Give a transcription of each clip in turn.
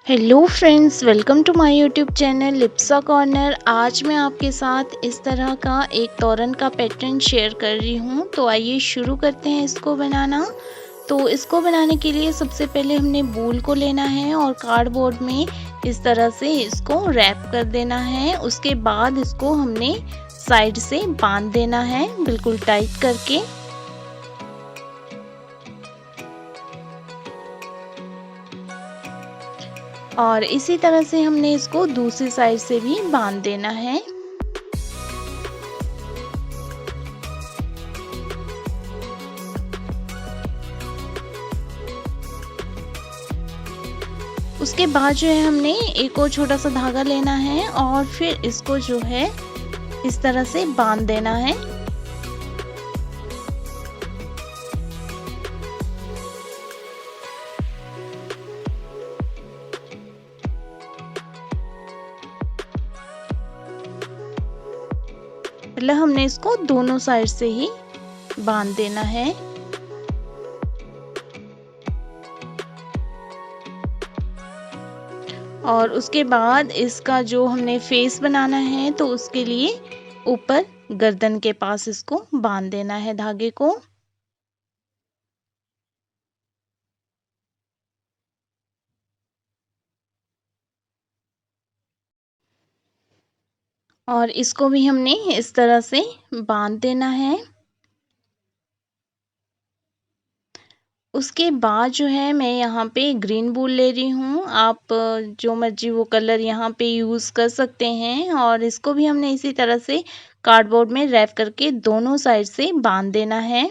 Hello friends, welcome to my YouTube channel Lipsa corner. आज मैं आपके साथ इस तरह का एक तोरन का पैटर्न शेयर कर रही हूँ। तो आइए शुरू करते हैं इसको बनाना। तो इसको बनाने के लिए सबसे पहले हमने वूल को लेना है और कार्डबोर्ड में इस तरह से इसको रैप कर देना है। उसके बाद इसको हमने साइड से बांध देना है बिल्कुल टाइट करके। और इसी तरह से हमने इसको दूसरी साइड से भी बांध देना है। उसके बाद जो है हमने एक और छोटा सा धागा लेना है और फिर इसको जो है इस तरह से बांध देना है। मतलब हमने इसको दोनों साइड से ही बांध देना है। और उसके बाद इसका जो हमने फेस बनाना है तो उसके लिए ऊपर गर्दन के पास इसको बांध देना है धागे को। और इसको भी हमने इस तरह से बांध देना है। उसके बाद जो है मैं यहाँ पे ग्रीन वूल ले रही हूँ। आप जो मर्जी वो कलर यहाँ पे यूज़ कर सकते हैं। और इसको भी हमने इसी तरह से कार्डबोर्ड में रैप करके दोनों साइड से बांध देना है।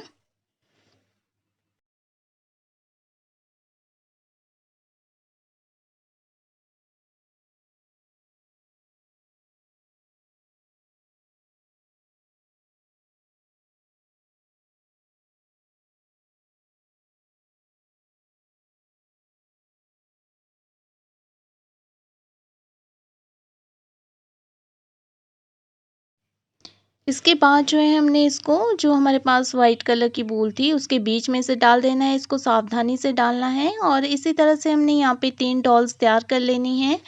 इसके बाद जो है हमने इसको जो हमारे पास वाइट कलर की वूल थी उसके बीच में से डाल देना है। इसको सावधानी से डालना है। और इसी तरह से हमने यहाँ पे 3 डॉल्स तैयार कर लेनी है।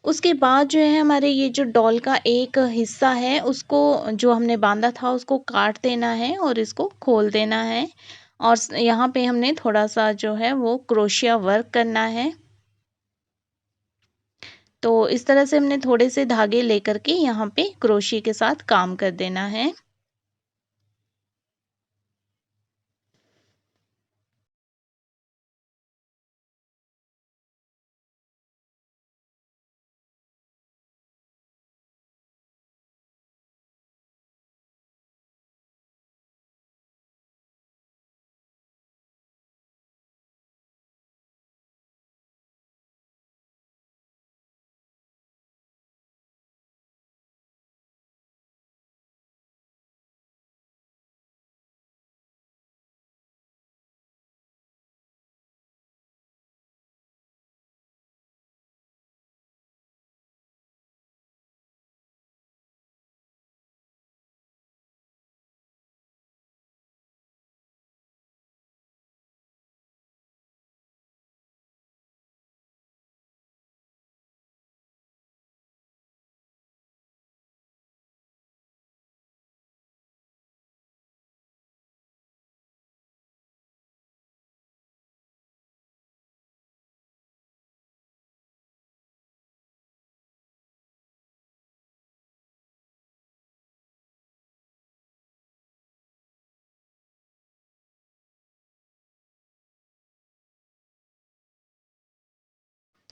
उसके बाद जो है हमारे ये जो डॉल का एक हिस्सा है उसको जो हमने बांधा था उसको काट देना है और इसको खोल देना है। और यहाँ पे हमने थोड़ा सा जो है वो क्रोशिया वर्क करना है। तो इस तरह से हमने थोड़े से धागे लेकर के यहाँ पे क्रोशिया के साथ काम कर देना है।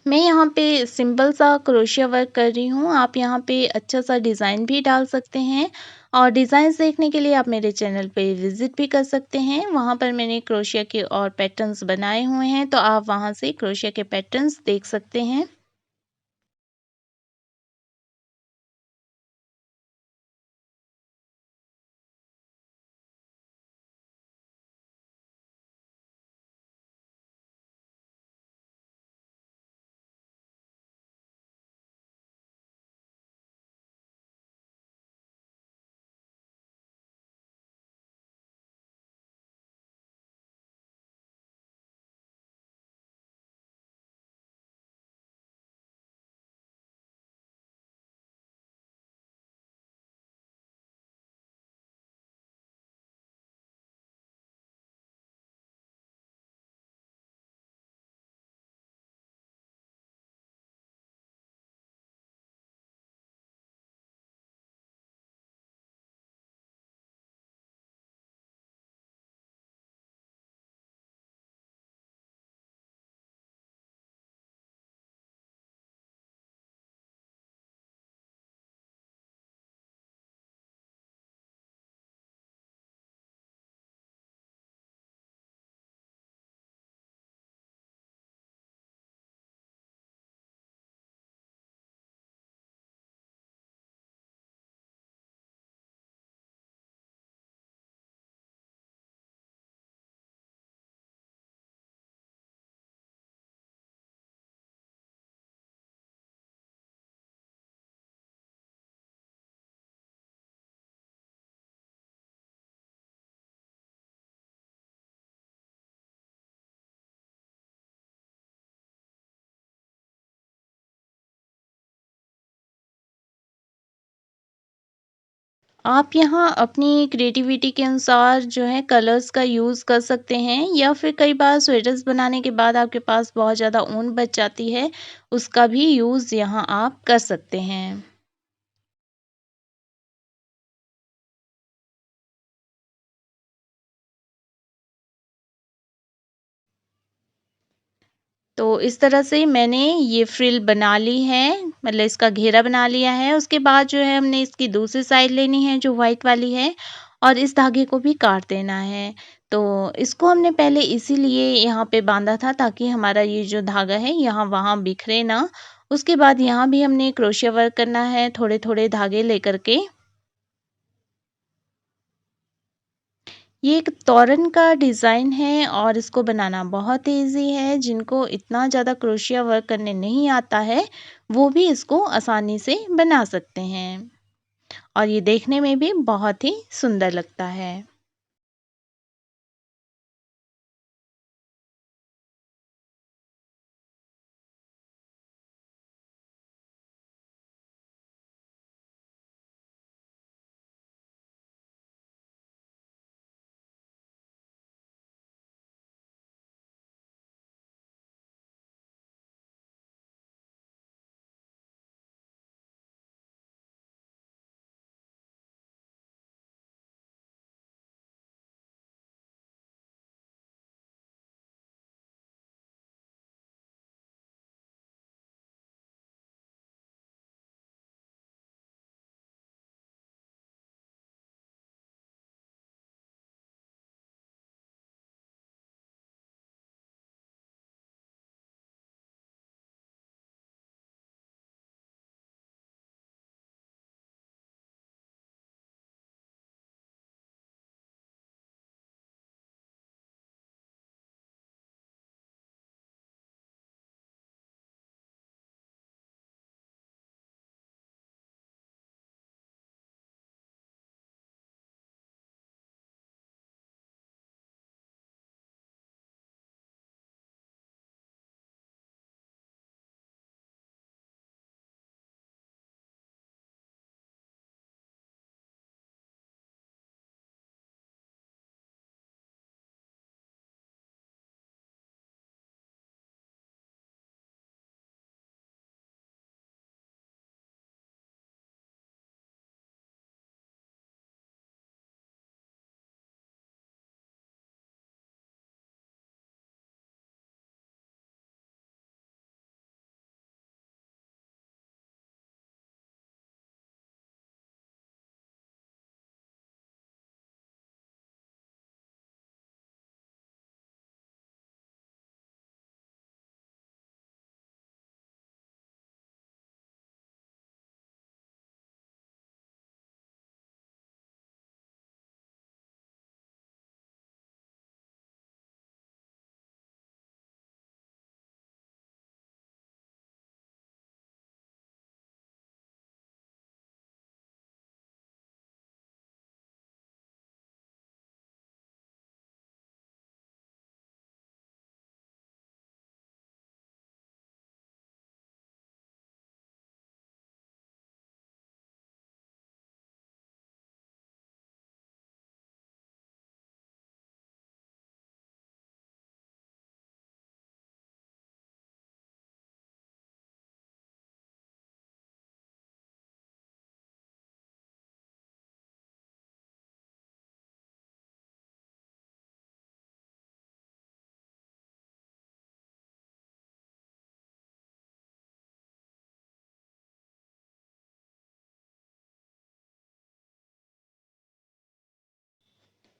मैं यहाँ पे सिंपल सा क्रोशिया वर्क कर रही हूँ। आप यहाँ पे अच्छा सा डिज़ाइन भी डाल सकते हैं। और डिज़ाइंस देखने के लिए आप मेरे चैनल पे विज़िट भी कर सकते हैं। वहाँ पर मैंने क्रोशिया के और पैटर्न्स बनाए हुए हैं तो आप वहाँ से क्रोशिया के पैटर्न्स देख सकते हैं। आप यहाँ अपनी क्रिएटिविटी के अनुसार जो है कलर्स का यूज़ कर सकते हैं, या फिर कई बार स्वेटर्स बनाने के बाद आपके पास बहुत ज़्यादा ऊन बच जाती है, उसका भी यूज़ यहाँ आप कर सकते हैं। तो इस तरह से मैंने ये फ्रिल बना ली है, मतलब इसका घेरा बना लिया है। उसके बाद जो है हमने इसकी दूसरी साइड लेनी है जो व्हाइट वाली है, और इस धागे को भी काट देना है। तो इसको हमने पहले इसीलिए यहाँ पे बाँधा था ताकि हमारा ये जो धागा है यहाँ-वहाँ बिखरे ना। उसके बाद यहाँ भी हमने क्रोशिया वर्क करना है थोड़े-थोड़े धागे लेकर के। ये एक तोरन का डिज़ाइन है और इसको बनाना बहुत ईज़ी है। जिनको इतना ज़्यादा क्रोशिया वर्क करने नहीं आता है, वो भी इसको आसानी से बना सकते हैं, और ये देखने में भी बहुत ही सुंदर लगता है।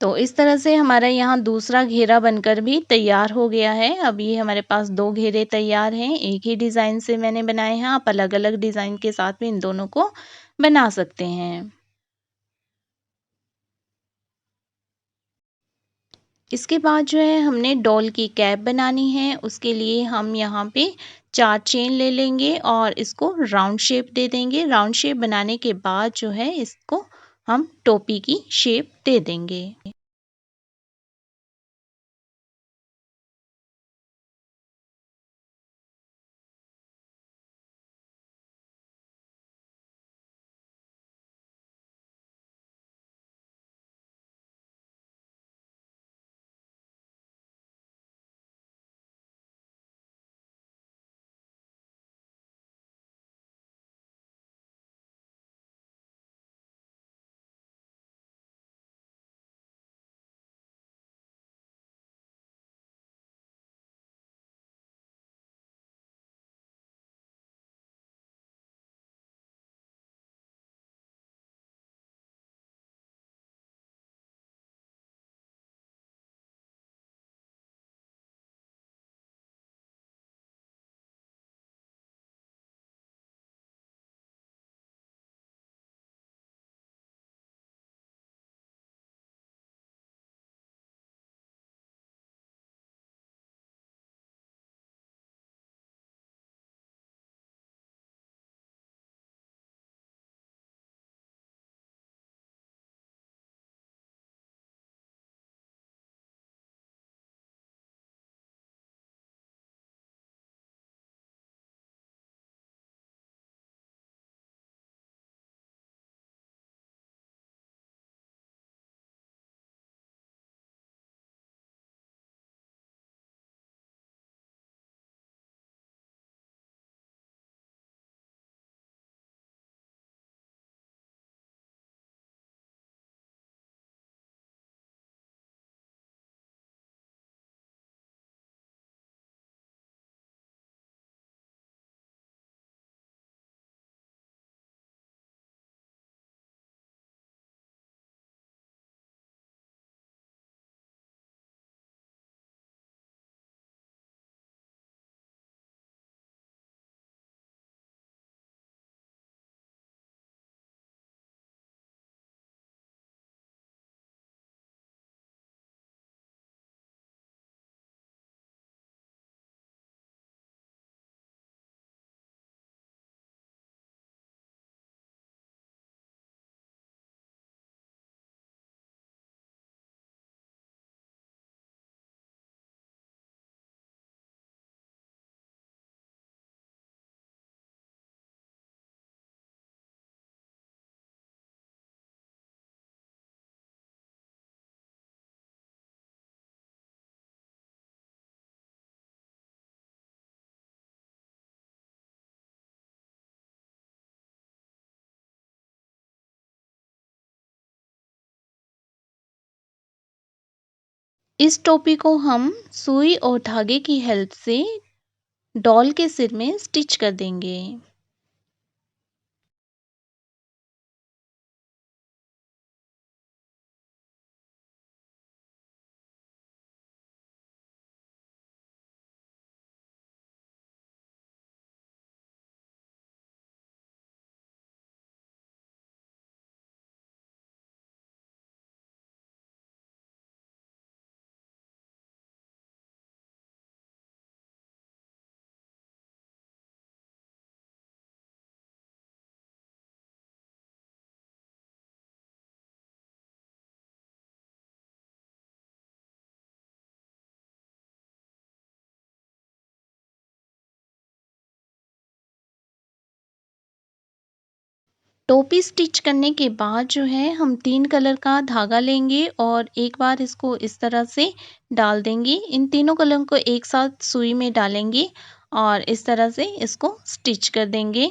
तो इस तरह से हमारा यहाँ दूसरा घेरा बनकर भी तैयार हो गया है। अब ये हमारे पास 2 घेरे तैयार हैं। एक ही डिज़ाइन से मैंने बनाए हैं, आप अलग-अलग डिज़ाइन के साथ भी इन दोनों को बना सकते हैं। इसके बाद जो है हमने डॉल की कैप बनानी है। उसके लिए हम यहाँ पे 4 चेन ले लेंगे और इसको राउंड शेप दे देंगे। राउंड शेप बनाने के बाद जो है इसको हम टोपी की शेप दे देंगे। इस टोपी को हम सुई और धागे की हेल्प से डॉल के सिर में स्टिच कर देंगे। टोपी स्टिच करने के बाद जो है हम 3 कलर का धागा लेंगे और एक बार इसको इस तरह से डाल देंगे। इन तीनों कलरों को एक साथ सुई में डालेंगे और इस तरह से इसको स्टिच कर देंगे।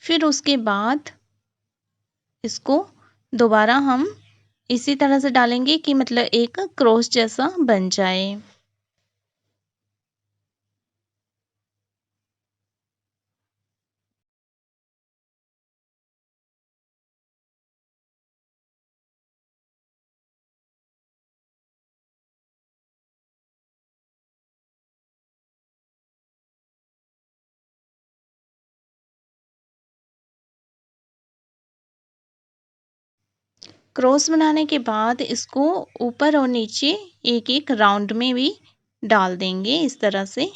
फिर उसके बाद इसको दोबारा हम इसी तरह से डालेंगे कि मतलब एक क्रॉस जैसा बन जाए। क्रॉस बनाने के बाद इसको ऊपर और नीचे एक-एक राउंड में भी डाल देंगे इस तरह से।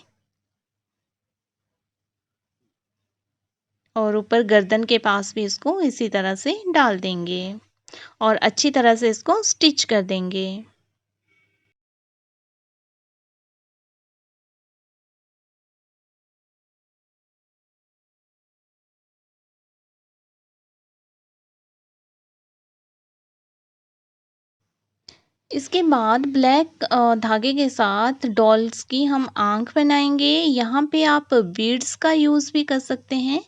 और ऊपर गर्दन के पास भी इसको इसी तरह से डाल देंगे और अच्छी तरह से इसको स्टिच कर देंगे। इसके बाद ब्लैक धागे के साथ डॉल्स की हम आँख बनाएँगे। यहाँ पे आप बीड्स का यूज़ भी कर सकते हैं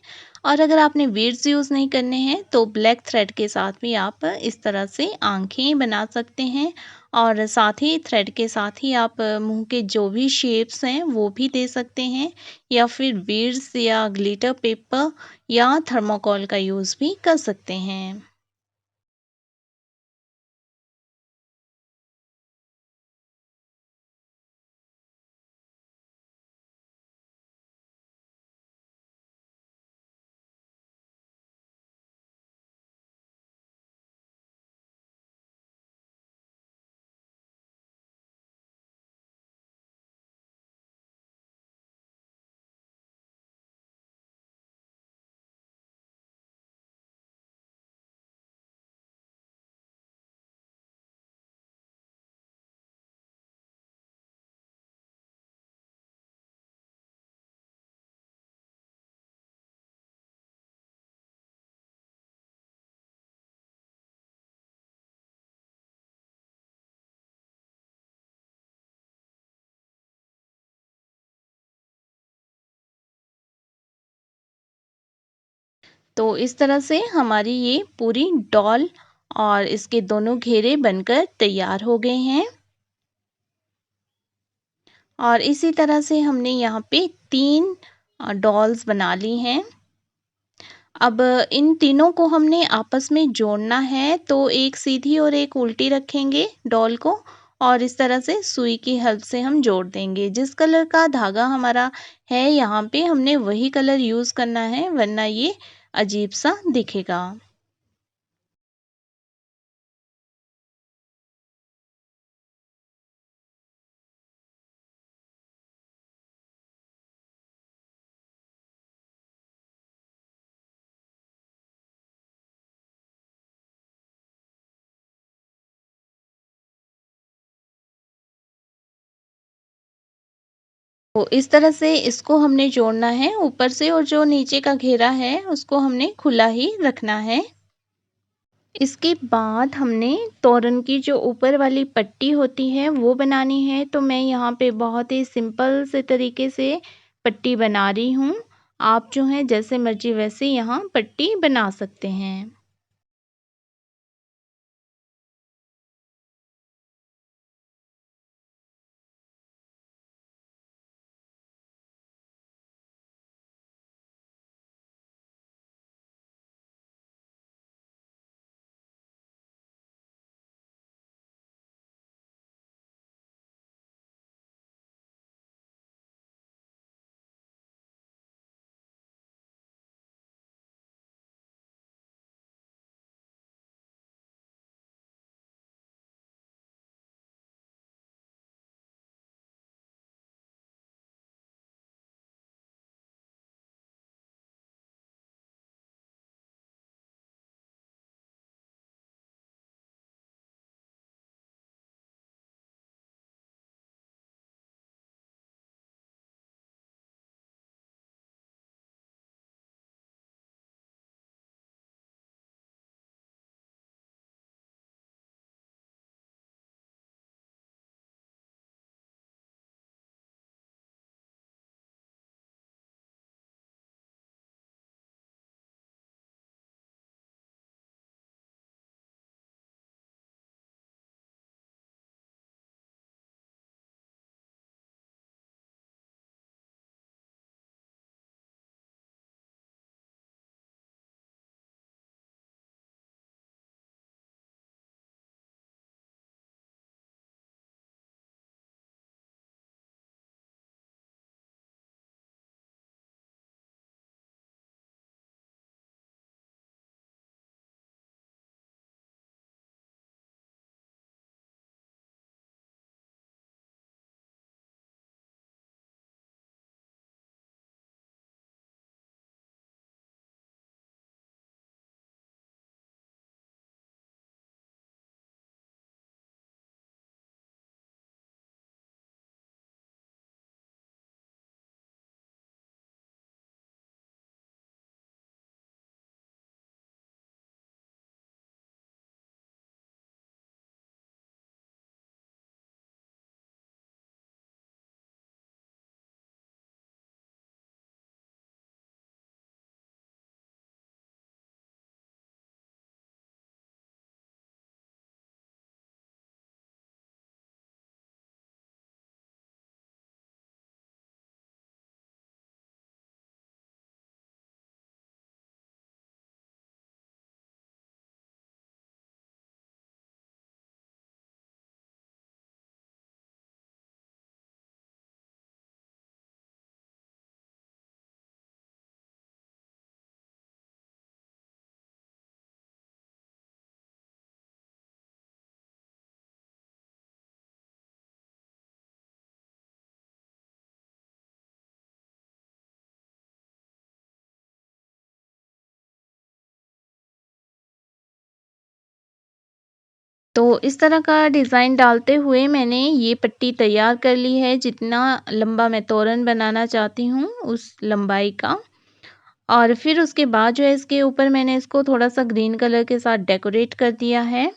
और अगर आपने बीड्स यूज़ नहीं करने हैं तो ब्लैक थ्रेड के साथ भी आप इस तरह से आँखें बना सकते हैं और साथ ही थ्रेड के साथ ही आप मुँह के जो भी शेप्स हैं वो भी दे सकते हैं या फिर बीड्स या ग्लिटर पेपर या थर्माकोल का यूज़ भी कर सकते हैं। तो इस तरह से हमारी ये पूरी डॉल और इसके दोनों घेरे बनकर तैयार हो गए हैं और इसी तरह से हमने यहाँ पे 3 डॉल्स बना ली हैं। अब इन तीनों को हमने आपस में जोड़ना है तो एक सीधी और एक उल्टी रखेंगे डॉल को और इस तरह से सुई की हेल्प से हम जोड़ देंगे। जिस कलर का धागा हमारा है यहाँ पे हमने वही कलर यूज़ करना है वरना ये अजीब सा दिखेगा। तो इस तरह से इसको हमने जोड़ना है ऊपर से और जो नीचे का घेरा है उसको हमने खुला ही रखना है। इसके बाद हमने तोरन की जो ऊपर वाली पट्टी होती है वो बनानी है तो मैं यहाँ पे बहुत ही सिंपल से तरीके से पट्टी बना रही हूँ। आप जो है जैसे मर्जी वैसे यहाँ पट्टी बना सकते हैं। तो इस तरह का डिज़ाइन डालते हुए मैंने ये पट्टी तैयार कर ली है, जितना लंबा मैं तोरण बनाना चाहती हूँ उस लंबाई का। और फिर उसके बाद जो है इसके ऊपर मैंने इसको थोड़ा-सा ग्रीन कलर के साथ डेकोरेट कर दिया है।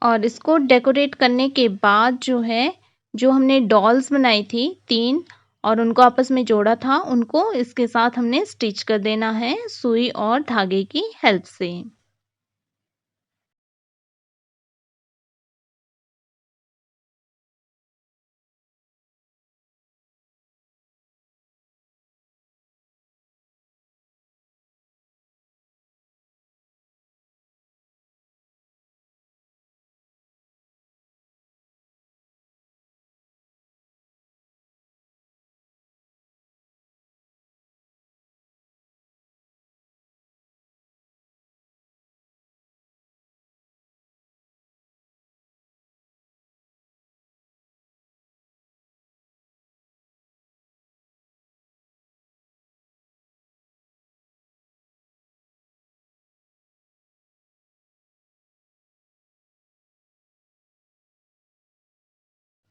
और इसको डेकोरेट करने के बाद जो है, जो हमने डॉल्स बनाई थी 3 और उनको आपस में जोड़ा था, उनको इसके साथ हमने स्टिच कर देना है सुई और धागे की हेल्प से।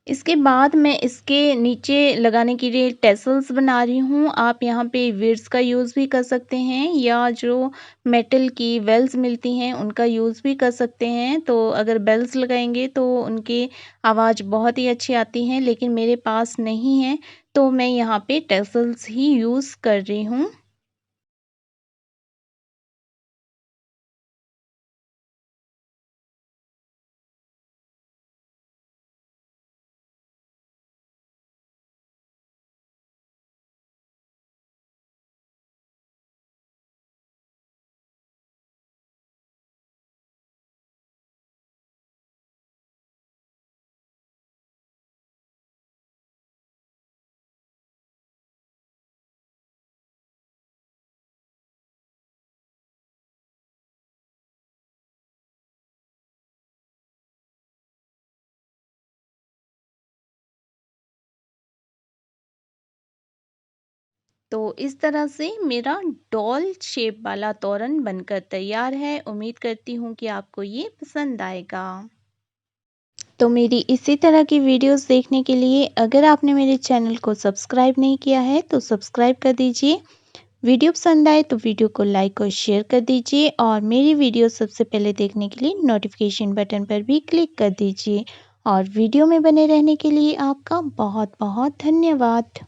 इसके बाद मैं इसके नीचे लगाने के लिए टेसल्स बना रही हूँ। आप यहाँ पे बीड्स का यूज़ भी कर सकते हैं या जो मेटल की बेल्स मिलती हैं उनका यूज़ भी कर सकते हैं। तो अगर बेल्स लगाएँगे तो उनकी आवाज़ बहुत ही अच्छी आती है, लेकिन मेरे पास नहीं है, तो मैं यहाँ पे टेसल्स ही यूज़ कर रही हूँ। तो इस तरह से मेरा डॉल शेप वाला तोरण बनकर तैयार है। उम्मीद करती हूँ कि आपको ये पसंद आएगा। तो मेरी इसी तरह की वीडियोस देखने के लिए अगर आपने मेरे चैनल को सब्सक्राइब नहीं किया है तो सब्सक्राइब कर दीजिए। वीडियो पसंद आए तो वीडियो को लाइक और शेयर कर दीजिए और मेरी वीडियो सबसे पहले देखने के लिए नोटिफिकेशन बटन पर भी क्लिक कर दीजिए। और वीडियो में बने रहने के लिए आपका बहुत बहुत धन्यवाद।